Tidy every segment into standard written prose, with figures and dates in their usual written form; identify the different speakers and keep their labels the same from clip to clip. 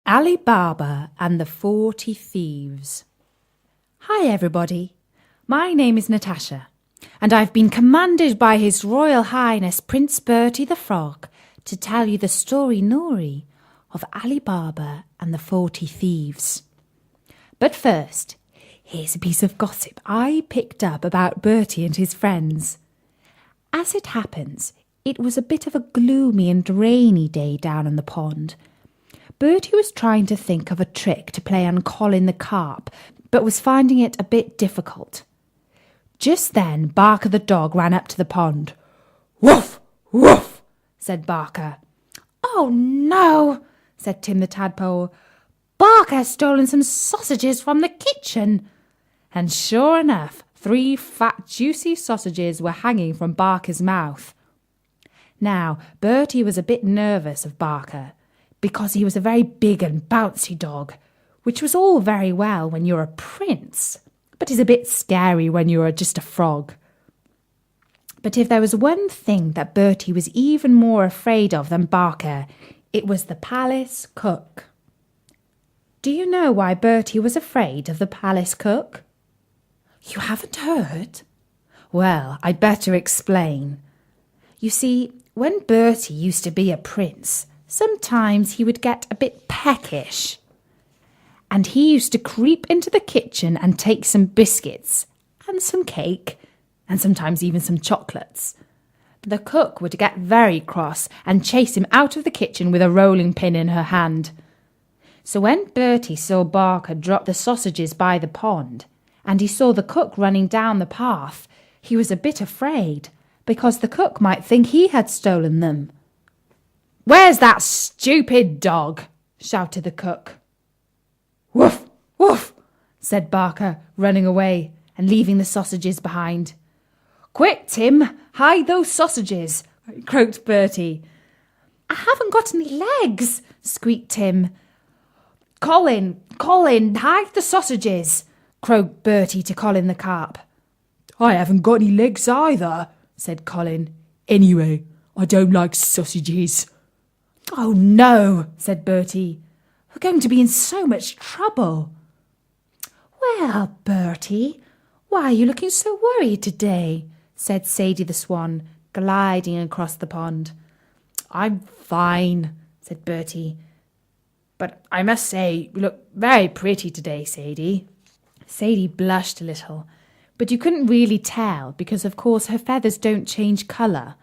Speaker 1: Alibaba and the 40 Thieves. Hi everybody, my name is Natasha, and I've been commanded by His Royal Highness Prince Bertie the Frog to tell you the story Nori of Alibaba and the 40 Thieves. But first, here's a piece of gossip I picked up about Bertie and his friends. As it happens, it was a bit of a gloomy and rainy day down in the pond. Bertie was trying to think of a trick to play on Colin the carp, but was finding it a bit difficult. Just then, Barker the dog ran up to the pond. "Woof, woof," said Barker. "Oh no," said Tim the tadpole. "Barker has stolen some sausages from the kitchen." And sure enough, 3 fat, juicy sausages were hanging from Barker's mouth. Now, Bertie was a bit nervous of Barker, because he was a very big and bouncy dog, which was all very well when you're a prince, but is a bit scary when you're just a frog. But if there was one thing that Bertie was even more afraid of than Barker, it was the palace cook. Do you know why Bertie was afraid of the palace cook? You haven't heard? Well, I'd better explain. You see, when Bertie used to be a prince, sometimes he would get a bit peckish, and he used to creep into the kitchen and take some biscuits and some cake and sometimes even some chocolates. The cook would get very cross and chase him out of the kitchen with a rolling pin in her hand. So when Bertie saw Barker drop the sausages by the pond, and he saw the cook running down the path, he was a bit afraid, because the cook might think he had stolen them. "Where's that stupid dog?" shouted the cook. "Woof, woof," said Barker, running away and leaving the sausages behind. "Quick, Tim, hide those sausages," croaked Bertie. "I haven't got any legs," squeaked Tim. Colin, hide the sausages," croaked Bertie to Colin the carp. "I haven't got any legs either," said Colin. "Anyway, I don't like sausages." "Oh no," said Bertie. "We're going to be in so much trouble." "Well, Bertie, why are you looking so worried today?" said Sadie the swan, gliding across the pond. "I'm fine," said Bertie. "But I must say, you look very pretty today, Sadie." Sadie blushed a little, but you couldn't really tell because, of course, her feathers don't change colour.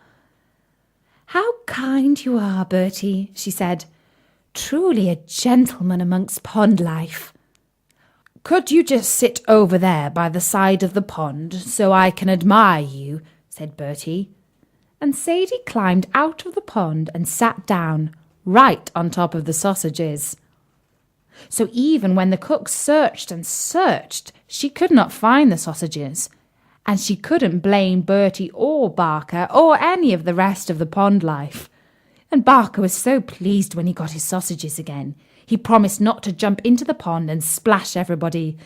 Speaker 1: "How kind you are, Bertie," she said. "Truly a gentleman amongst pond life." "Could you just sit over there by the side of the pond so I can admire you?" said Bertie. And Sadie climbed out of the pond and sat down right on top of the sausages. So even when the cook searched and searched, she could not find the sausages. And she couldn't blame Bertie or Barker or any of the rest of the pond life. And Barker was so pleased when he got his sausages again. He promised not to jump into the pond and splash everybody,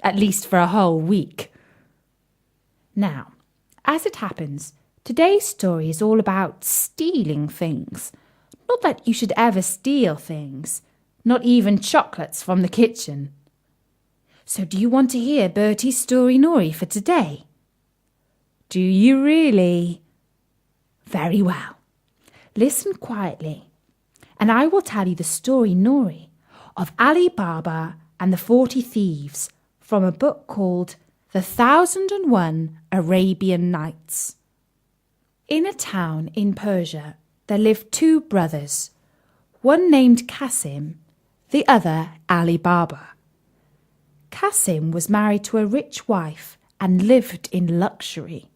Speaker 1: at least for a whole week. Now, as it happens, today's story is all about stealing things. Not that you should ever steal things, not even chocolates from the kitchen. So do you want to hear Bertie's story Nori for today? Do you really? Very well. Listen quietly, and I will tell you the story Nori of Alibaba and the 40 Thieves from a book called The 1001 Arabian Nights. In a town in Persia, there lived 2 brothers, one named Qasim, the other Alibaba. Qasim was married to a rich wife and lived in luxury,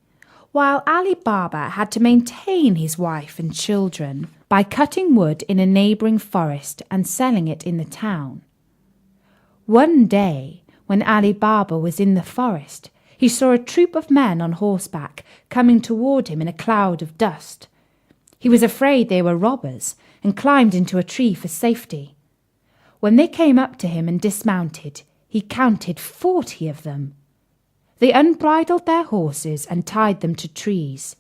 Speaker 1: while Alibaba had to maintain his wife and children by cutting wood in a neighbouring forest and selling it in the town. One day, when Alibaba was in the forest, he saw a troop of men on horseback coming toward him in a cloud of dust. He was afraid they were robbers and climbed into a tree for safety. When they came up to him and dismounted, he counted 40 of them. They unbridled their horses and tied them to trees.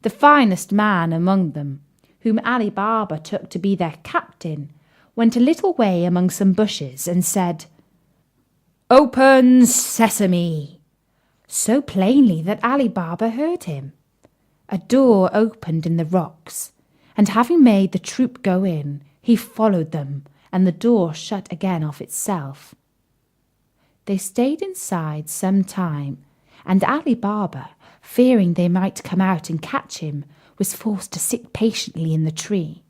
Speaker 1: The finest man among them, whom Alibaba took to be their captain, went a little way among some bushes and said, "Open, sesame!" so plainly that Alibaba heard him. A door opened in the rocks, and having made the troop go in, he followed them, and the door shut again of itself. They stayed inside some time, and Alibaba, fearing they might come out and catch him, was forced to sit patiently in the tree.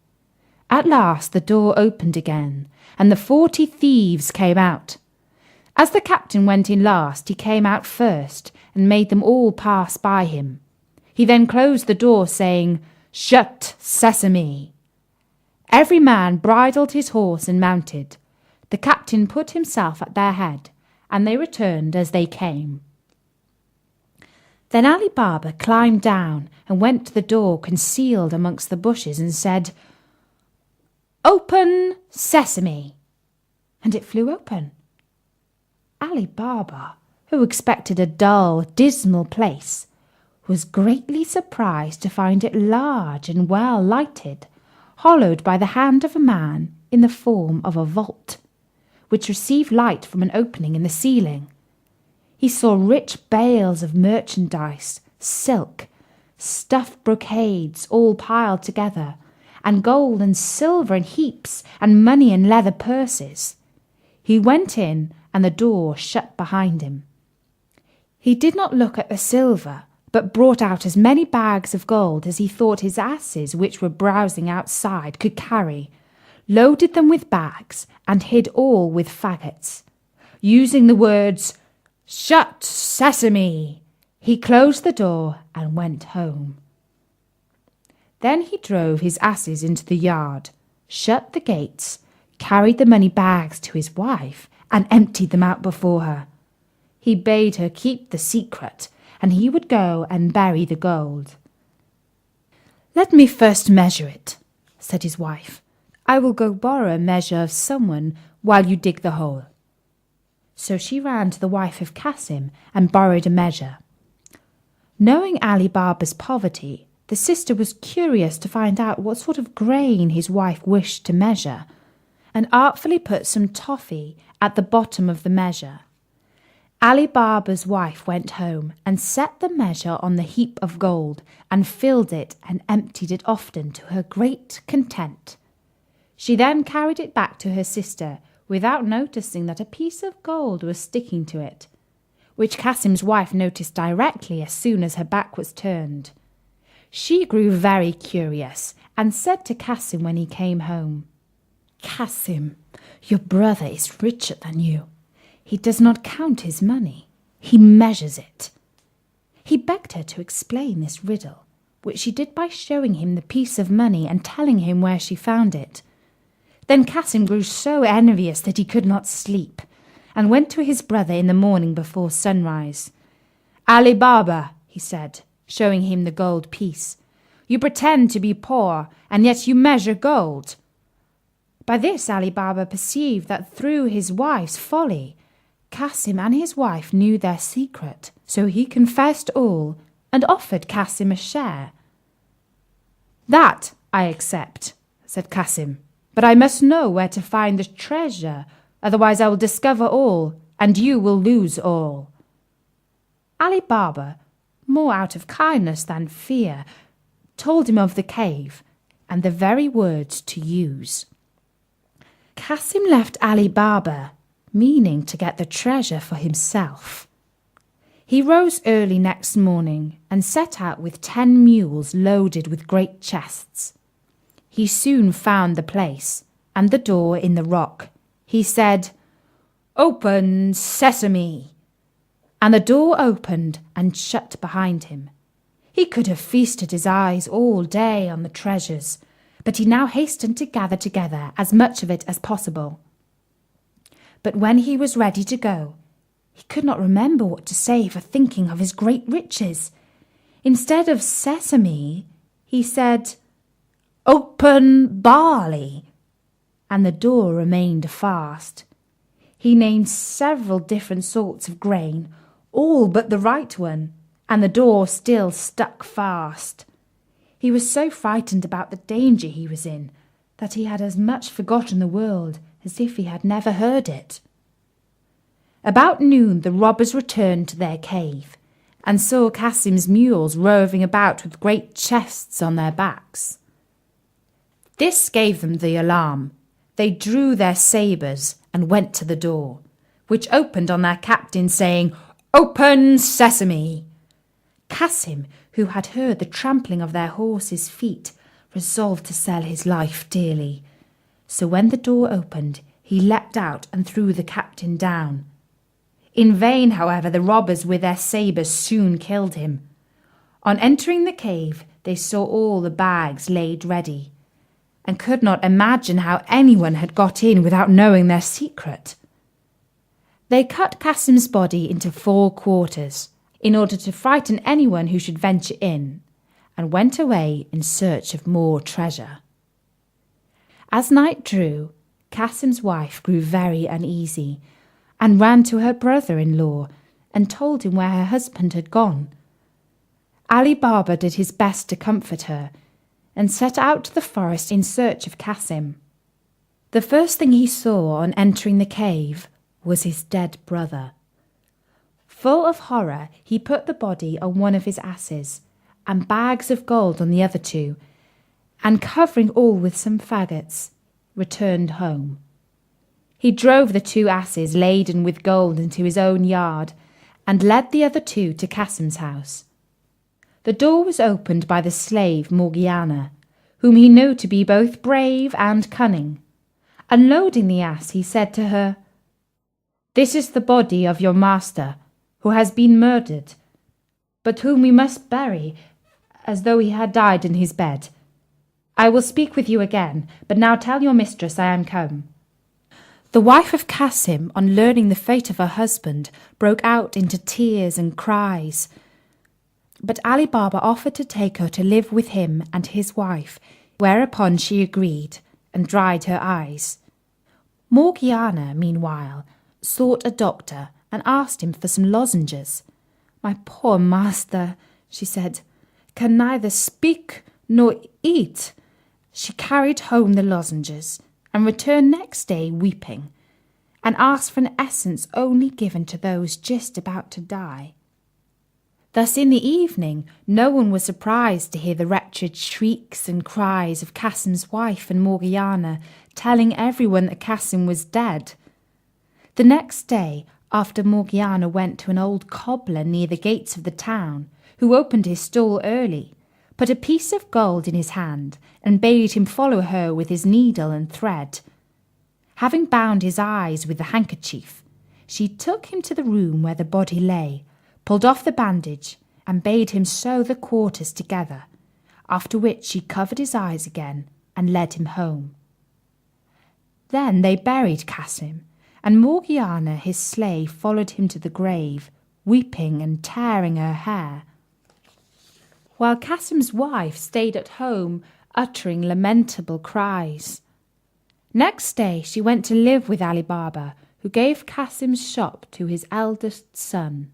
Speaker 1: At last the door opened again, and the 40 thieves came out. As the captain went in last, he came out first, and made them all pass by him. He then closed the door, saying, "Shut, sesame!" Every man bridled his horse and mounted. The captain put himself at their head, and they returned as they came. Then Alibaba climbed down and went to the door concealed amongst the bushes and said, "Open, sesame!" And it flew open. Alibaba, who expected a dull, dismal place, was greatly surprised to find it large and well lighted, hollowed by the hand of a man in the form of a vault, which received light from an opening in the ceiling. He saw rich bales of merchandise, silk, stuffed brocades all piled together, and gold and silver in heaps, and money in leather purses. He went in, and the door shut behind him. He did not look at the silver, but brought out as many bags of gold as he thought his asses, which were browsing outside, could carry, loaded them with bags, and hid all with faggots. Using the words, "Shut, sesame!" he closed the door and went home. Then he drove his asses into the yard, shut the gates, carried the money bags to his wife, and emptied them out before her. He bade her keep the secret, and he would go and bury the gold. "Let me first measure it," said his wife. "I will go borrow a measure of someone while you dig the hole." So she ran to the wife of Cassim and borrowed a measure. Knowing Alibaba's poverty, the sister was curious to find out what sort of grain his wife wished to measure, and artfully put some toffee at the bottom of the measure. Alibaba's wife went home and set the measure on the heap of gold, and filled it and emptied it often to her great content. She then carried it back to her sister, without noticing that a piece of gold was sticking to it, which Cassim's wife noticed directly as soon as her back was turned. She grew very curious, and said to Cassim when he came home, "Cassim, your brother is richer than you. He does not count his money, he measures it." He begged her to explain this riddle, which she did by showing him the piece of money and telling him where she found it. Then Cassim grew so envious that he could not sleep, and went to his brother in the morning before sunrise. "Alibaba," he said, showing him the gold piece, "you pretend to be poor, and yet you measure gold." By this Alibaba perceived that through his wife's folly, Cassim and his wife knew their secret, so he confessed all, and offered Cassim a share. "That I accept," said Cassim, "but I must know where to find the treasure, otherwise I will discover all, and you will lose all." Alibaba, more out of kindness than fear, told him of the cave, and the very words to use. Cassim left Alibaba, meaning to get the treasure for himself. He rose early next morning and set out with 10 mules loaded with great chests. He soon found the place, and the door in the rock. He said, "Open, sesame!" And the door opened and shut behind him. He could have feasted his eyes all day on the treasures, but he now hastened to gather together as much of it as possible. But when he was ready to go, he could not remember what to say for thinking of his great riches. Instead of sesame, he said, "Open, barley!" and the door remained fast. He named several different sorts of grain, all but the right one, and the door still stuck fast. He was so frightened about the danger he was in that he had as much forgotten the world as if he had never heard it. About noon the robbers returned to their cave, and saw Cassim's mules roving about with great chests on their backs. This gave them the alarm. They drew their sabres and went to the door, which opened on their captain, saying, "Open, Sesame!" Cassim, who had heard the trampling of their horses' feet, resolved to sell his life dearly. So when the door opened, he leapt out and threw the captain down. In vain, however, the robbers with their sabres soon killed him. On entering the cave, they saw all the bags laid ready, and could not imagine how anyone had got in without knowing their secret. They cut Cassim's body into 4 quarters, in order to frighten anyone who should venture in, and went away in search of more treasure. As night drew, Cassim's wife grew very uneasy, and ran to her brother-in-law and told him where her husband had gone. Alibaba did his best to comfort her, and set out to the forest in search of Cassim. The first thing he saw on entering the cave was his dead brother. Full of horror, he put the body on one of his asses, and bags of gold on the other 2, and covering all with some faggots, returned home. He drove the 2 asses laden with gold into his own yard, and led the other 2 to Cassim's house. The door was opened by the slave Morgiana, whom he knew to be both brave and cunning. Unloading the ass, he said to her, "This is the body of your master, who has been murdered, but whom we must bury as though he had died in his bed. I will speak with you again, but now tell your mistress I am come." The wife of Cassim, on learning the fate of her husband, broke out into tears and cries. But Ali Baba offered to take her to live with him and his wife, whereupon she agreed and dried her eyes. Morgiana, meanwhile, sought a doctor and asked him for some lozenges. "My poor master," she said, "can neither speak nor eat." She carried home the lozenges and returned next day weeping, and asked for an essence only given to those just about to die. Thus in the evening no one was surprised to hear the wretched shrieks and cries of Cassim's wife and Morgiana, telling everyone that Cassim was dead. The next day, after Morgiana went to an old cobbler near the gates of the town, who opened his stall early, put a piece of gold in his hand, and bade him follow her with his needle and thread. Having bound his eyes with the handkerchief, she took him to the room where the body lay, pulled off the bandage, and bade him sew the quarters together, after which she covered his eyes again and led him home. Then they buried Cassim, and Morgiana, his slave, followed him to the grave, weeping and tearing her hair, while Cassim's wife stayed at home, uttering lamentable cries. Next day she went to live with Ali Baba, who gave Cassim's shop to his eldest son.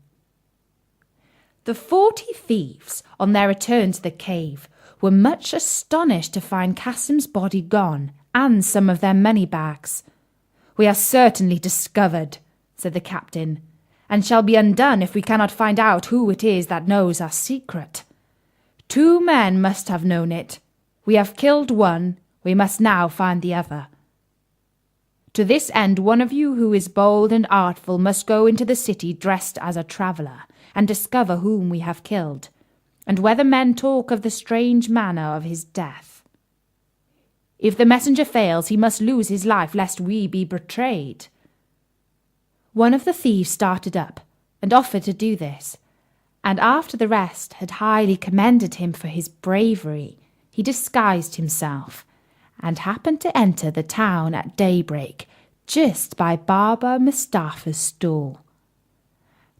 Speaker 1: The 40 thieves, on their return to the cave, were much astonished to find Cassim's body gone, and some of their money bags. "We are certainly discovered," said the captain, "and shall be undone if we cannot find out who it is that knows our secret. 2 men must have known it. We have killed one, we must now find the other. To this end, one of you who is bold and artful must go into the city dressed as a traveller, and discover whom we have killed, and whether men talk of the strange manner of his death. If the messenger fails, he must lose his life, lest we be betrayed." One of the thieves started up and offered to do this, and after the rest had highly commended him for his bravery, he disguised himself, and happened to enter the town at daybreak, just by Baba Mustafa's stall.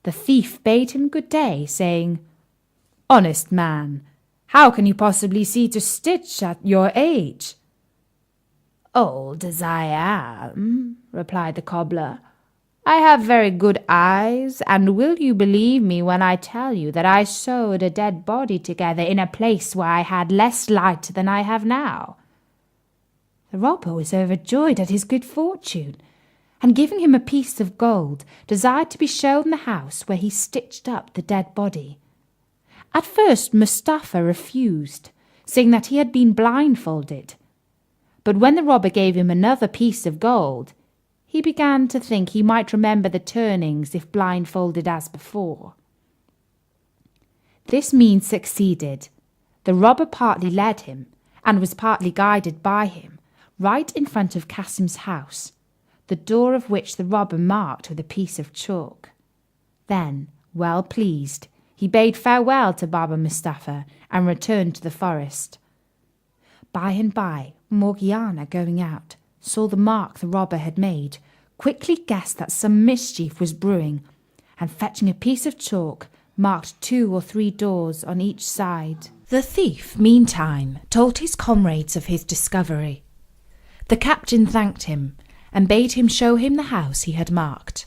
Speaker 1: The thief bade him good day, saying, "Honest man, how can you possibly see to stitch at your age?" "Old as I am," replied the cobbler, "I have very good eyes, and will you believe me when I tell you that I sewed a dead body together in a place where I had less light than I have now?" The robber was overjoyed at his good fortune, and giving him a piece of gold, desired to be shown the house where he stitched up the dead body. At first Mustafa refused, saying that he had been blindfolded. But when the robber gave him another piece of gold, he began to think he might remember the turnings if blindfolded as before. This means succeeded. The robber partly led him, and was partly guided by him, right in front of Kasim's house, the door of which the robber marked with a piece of chalk. Then, well pleased, he bade farewell to Baba Mustafa and returned to the forest. By and by, Morgiana, going out, saw the mark the robber had made, quickly guessed that some mischief was brewing, and fetching a piece of chalk, marked 2 or 3 doors on each side. The thief, meantime, told his comrades of his discovery. The captain thanked him, and bade him show him the house he had marked.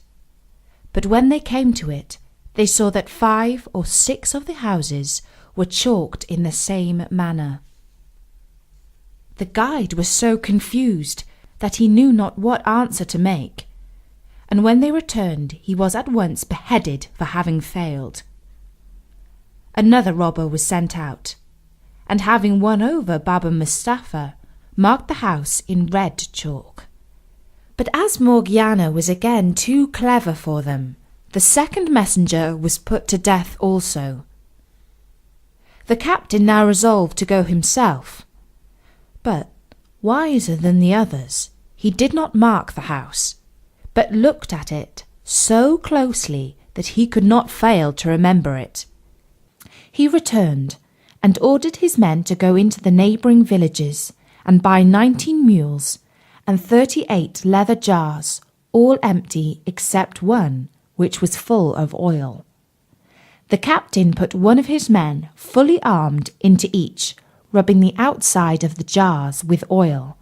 Speaker 1: But when they came to it, they saw that 5 or 6 of the houses were chalked in the same manner. The guide was so confused that he knew not what answer to make, and when they returned he was at once beheaded for having failed. Another robber was sent out, and having won over Baba Mustafa, marked the house in red chalk. But as Morgiana was again too clever for them, the second messenger was put to death also. The captain now resolved to go himself, but, wiser than the others, he did not mark the house, but looked at it so closely that he could not fail to remember it. He returned, and ordered his men to go into the neighbouring villages and buy 19 mules and 38 leather jars, all empty except one, which was full of oil. The captain put one of his men, fully armed, into each, rubbing the outside of the jars with oil.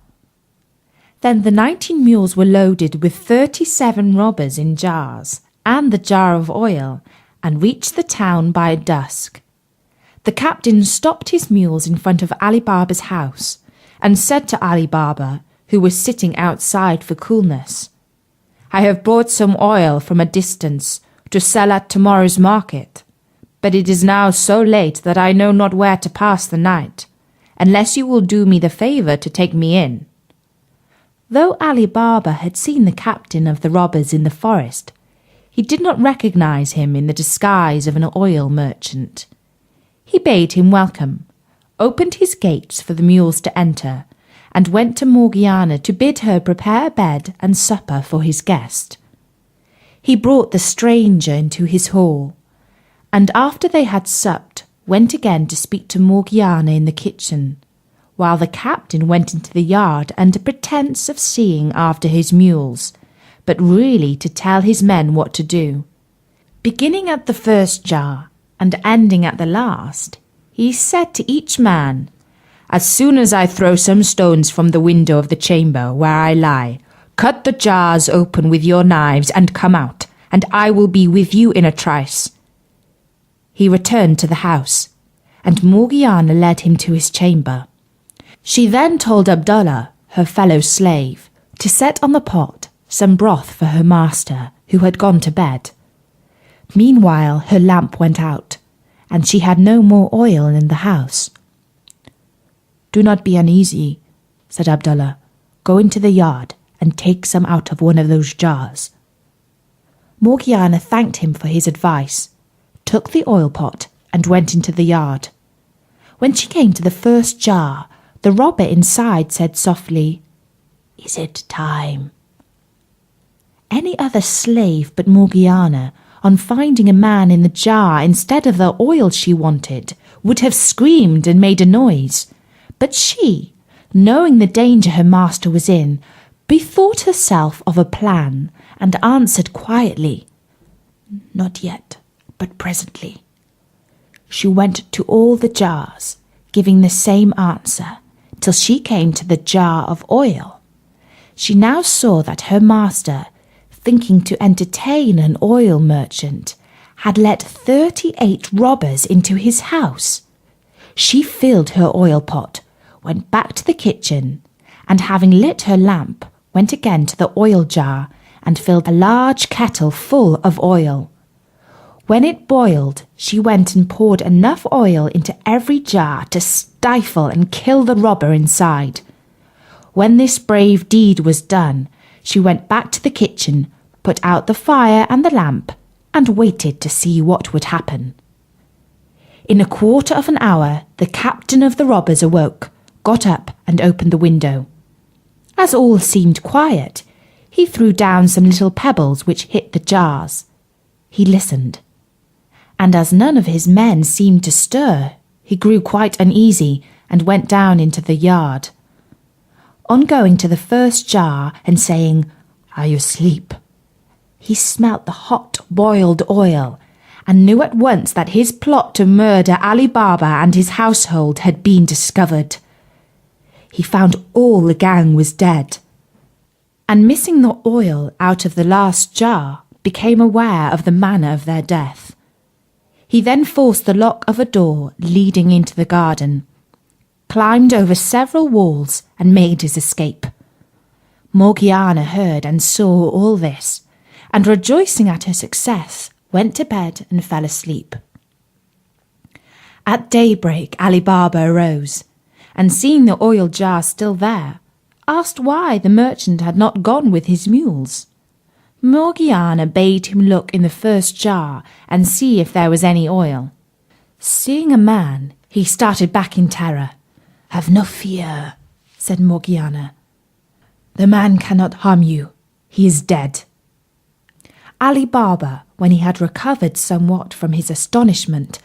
Speaker 1: Then the 19 mules were loaded with 37 robbers in jars, and the jar of oil, and reached the town by dusk. The captain stopped his mules in front of Alibaba's house, and said to Alibaba, who was sitting outside for coolness, "I have brought some oil from a distance to sell at tomorrow's market, but it is now so late that I know not where to pass the night, unless you will do me the favour to take me in." Though Alibaba had seen the captain of the robbers in the forest, he did not recognize him in the disguise of an oil merchant. He bade him welcome, opened his gates for the mules to enter, and went to Morgiana to bid her prepare a bed and supper for his guest. He brought the stranger into his hall, and after they had supped, went again to speak to Morgiana in the kitchen, while the captain went into the yard under pretence of seeing after his mules, but really to tell his men what to do. Beginning at the first jar, and ending at the last, he said to each man, "As soon as I throw some stones from the window of the chamber where I lie, cut the jars open with your knives and come out, and I will be with you in a trice." He returned to the house, and Morgiana led him to his chamber. She then told Abdullah, her fellow slave, to set on the pot some broth for her master, who had gone to bed. Meanwhile her lamp went out, and she had no more oil in the house. "Do not be uneasy," said Abdullah. "Go into the yard and take some out of one of those jars." Morgiana thanked him for his advice, took the oil pot, and went into the yard. When she came to the first jar, the robber inside said softly, "Is it time?" Any other slave but Morgiana, on finding a man in the jar instead of the oil she wanted, would have screamed and made a noise. But she, knowing the danger her master was in, bethought herself of a plan, and answered quietly, "Not yet, but presently." She went to all the jars, giving the same answer, till she came to the jar of oil. She now saw that her master, thinking to entertain an oil merchant, had let 38 robbers into his house. She filled her oil pot, went back to the kitchen, and having lit her lamp, went again to the oil jar and filled a large kettle full of oil. When it boiled, she went and poured enough oil into every jar to stifle and kill the robber inside. When this brave deed was done, she went back to the kitchen, put out the fire and the lamp, and waited to see what would happen. In a quarter of an hour, the captain of the robbers awoke, got up and opened the window. As all seemed quiet, he threw down some little pebbles which hit the jars. He listened, and as none of his men seemed to stir, he grew quite uneasy and went down into the yard. On going to the first jar and saying, "Are you asleep?" he smelt the hot boiled oil and knew at once that his plot to murder Alibaba and his household had been discovered. He found all the gang was dead, and missing the oil out of the last jar, became aware of the manner of their death. He then forced the lock of a door leading into the garden, climbed over several walls and made his escape. Morgiana heard and saw all this, and rejoicing at her success, went to bed and fell asleep. At daybreak Alibaba arose, and seeing the oil jar still there, asked why the merchant had not gone with his mules. Morgiana bade him look in the first jar and see if there was any oil. Seeing a man, he started back in terror. "Have no fear," said Morgiana. "The man cannot harm you. He is dead." Alibaba, when he had recovered somewhat from his astonishment,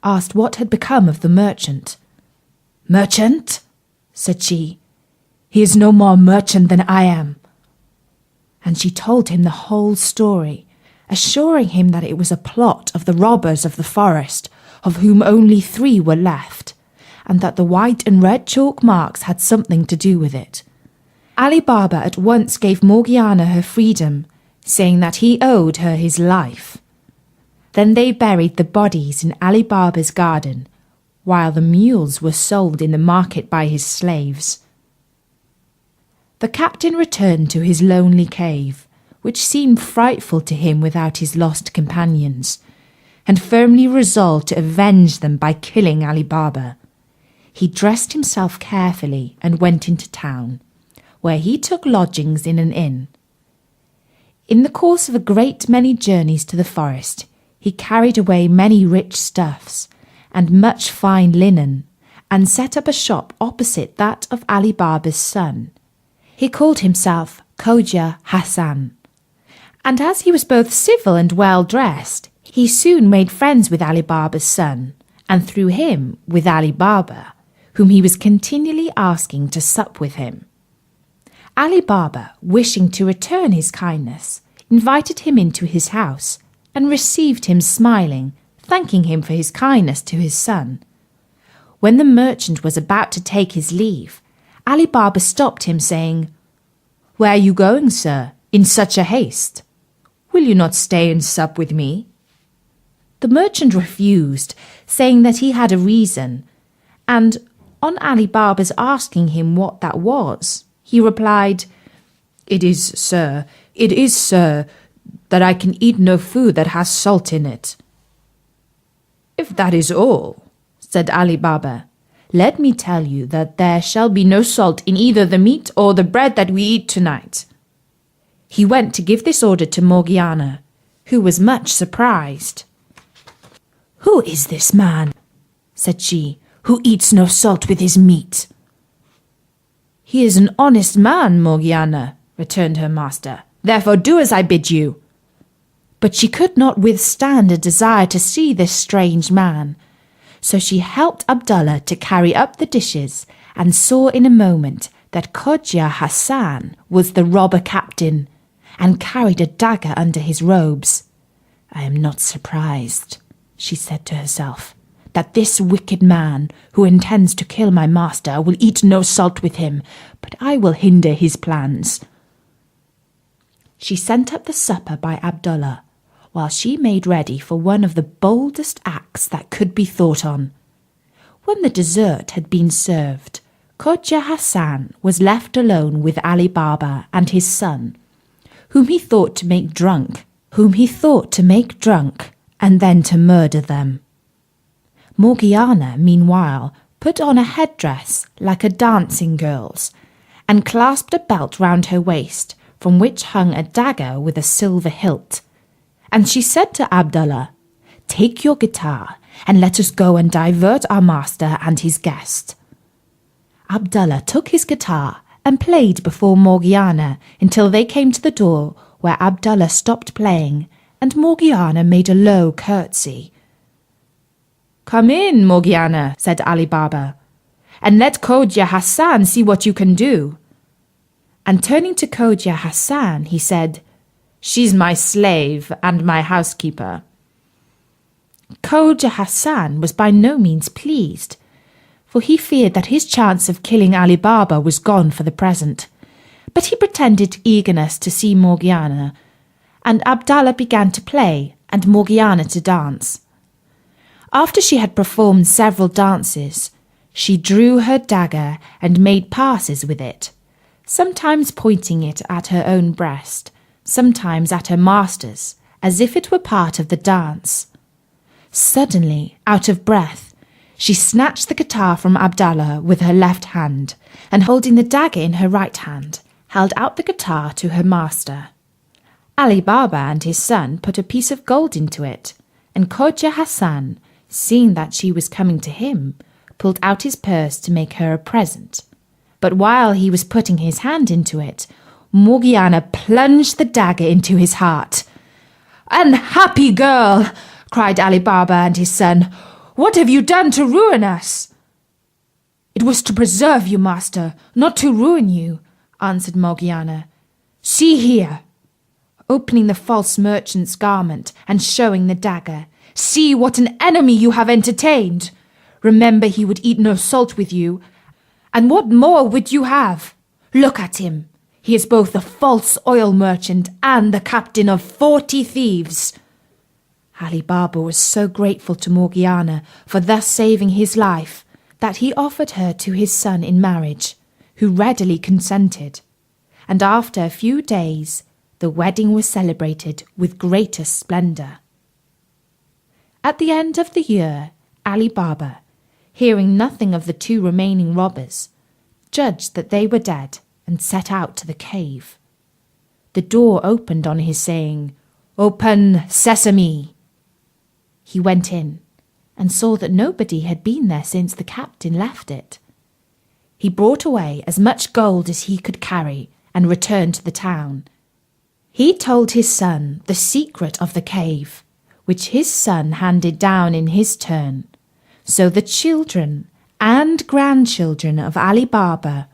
Speaker 1: asked what had become of the merchant. "Merchant," said she, "he is no more merchant than I am." And she told him the whole story, assuring him that it was a plot of the robbers of the forest, of whom only 3 were left, and that the white and red chalk marks had something to do with it. Alibaba at once gave Morgiana her freedom, saying that he owed her his life. Then they buried the bodies in Alibaba's garden, while the mules were sold in the market by his slaves. The captain returned to his lonely cave, which seemed frightful to him without his lost companions, and firmly resolved to avenge them by killing Alibaba. He dressed himself carefully and went into town, where he took lodgings in an inn. In the course of a great many journeys to the forest, he carried away many rich stuffs and much fine linen, and set up a shop opposite that of Alibaba's son. He called himself Khoja Hassan, and as he was both civil and well dressed, he soon made friends with Alibaba's son, and through him with Alibaba, whom he was continually asking to sup with him. Alibaba, wishing to return his kindness, invited him into his house, and received him smiling, thanking him for his kindness to his son. When the merchant was about to take his leave, Alibaba stopped him, saying, "Where are you going, sir, in such a haste? Will you not stay and sup with me?" The merchant refused, saying that he had a reason, and on Alibaba's asking him what that was, he replied, it is, sir, that I can eat no food that has salt in it." "If that is all," said Alibaba, "let me tell you that there shall be no salt in either the meat or the bread that we eat tonight." He went to give this order to Morgiana, who was much surprised. "Who is this man," said she, "who eats no salt with his meat?" "He is an honest man, Morgiana," returned her master. "Therefore do as I bid you." But she could not withstand a desire to see this strange man, so she helped Abdullah to carry up the dishes, and saw in a moment that Khoja Hassan was the robber captain, and carried a dagger under his robes. "I am not surprised," she said to herself, "that this wicked man, who intends to kill my master, will eat no salt with him, but I will hinder his plans." She sent up the supper by Abdullah, while she made ready for one of the boldest acts that could be thought on. When the dessert had been served, Khoja Hassan was left alone with Ali Baba and his son, whom he thought to make drunk, and then to murder them. Morgiana, meanwhile, put on a headdress like a dancing girl's, and clasped a belt round her waist, from which hung a dagger with a silver hilt. And she said to Abdullah, "Take your guitar, and let us go and divert our master and his guest." Abdullah took his guitar and played before Morgiana until they came to the door, where Abdullah stopped playing, and Morgiana made a low curtsy. "Come in, Morgiana," said Ali Baba, "and let Khoja Hassan see what you can do." And turning to Khoja Hassan, he said, "She's my slave and my housekeeper." Khoja Hassan was by no means pleased, for he feared that his chance of killing Ali Baba was gone for the present. But he pretended eagerness to see Morgiana, and Abdallah began to play and Morgiana to dance. After she had performed several dances, she drew her dagger and made passes with it, sometimes pointing it at her own breast, sometimes at her master's, as if it were part of the dance. Suddenly, out of breath, she snatched the guitar from Abdallah with her left hand, and holding the dagger in her right hand, held out the guitar to her master. Ali Baba and his son put a piece of gold into it, and Khoja Hassan, seeing that she was coming to him, pulled out his purse to make her a present. But while he was putting his hand into it, Morgiana plunged the dagger into his heart. "Unhappy girl!" cried Ali Baba and his son. "What have you done to ruin us?" "It was to preserve you, master, not to ruin you," answered Morgiana. "See here." Opening the false merchant's garment and showing the dagger, "See what an enemy you have entertained. Remember he would eat no salt with you. And what more would you have? Look at him. He is both the false oil merchant and the captain of 40 thieves. Ali Baba was so grateful to Morgiana for thus saving his life that he offered her to his son in marriage, who readily consented. And after a few days, the wedding was celebrated with greatest splendour. At the end of the year, Ali Baba, hearing nothing of the 2 remaining robbers, judged that they were dead and set out to the cave. The door opened on his saying, "Open, Sesame!" He went in and saw that nobody had been there since the captain left it. He brought away as much gold as he could carry and returned to the town. He told his son the secret of the cave, which his son handed down in his turn. So the children and grandchildren of Ali Baba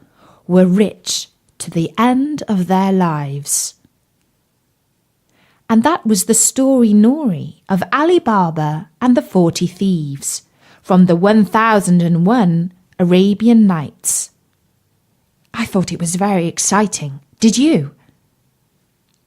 Speaker 1: were rich to the end of their lives. And that was the story Nori of Ali Baba and the 40 Thieves from the 1001 Arabian Nights. I thought it was very exciting. Did you?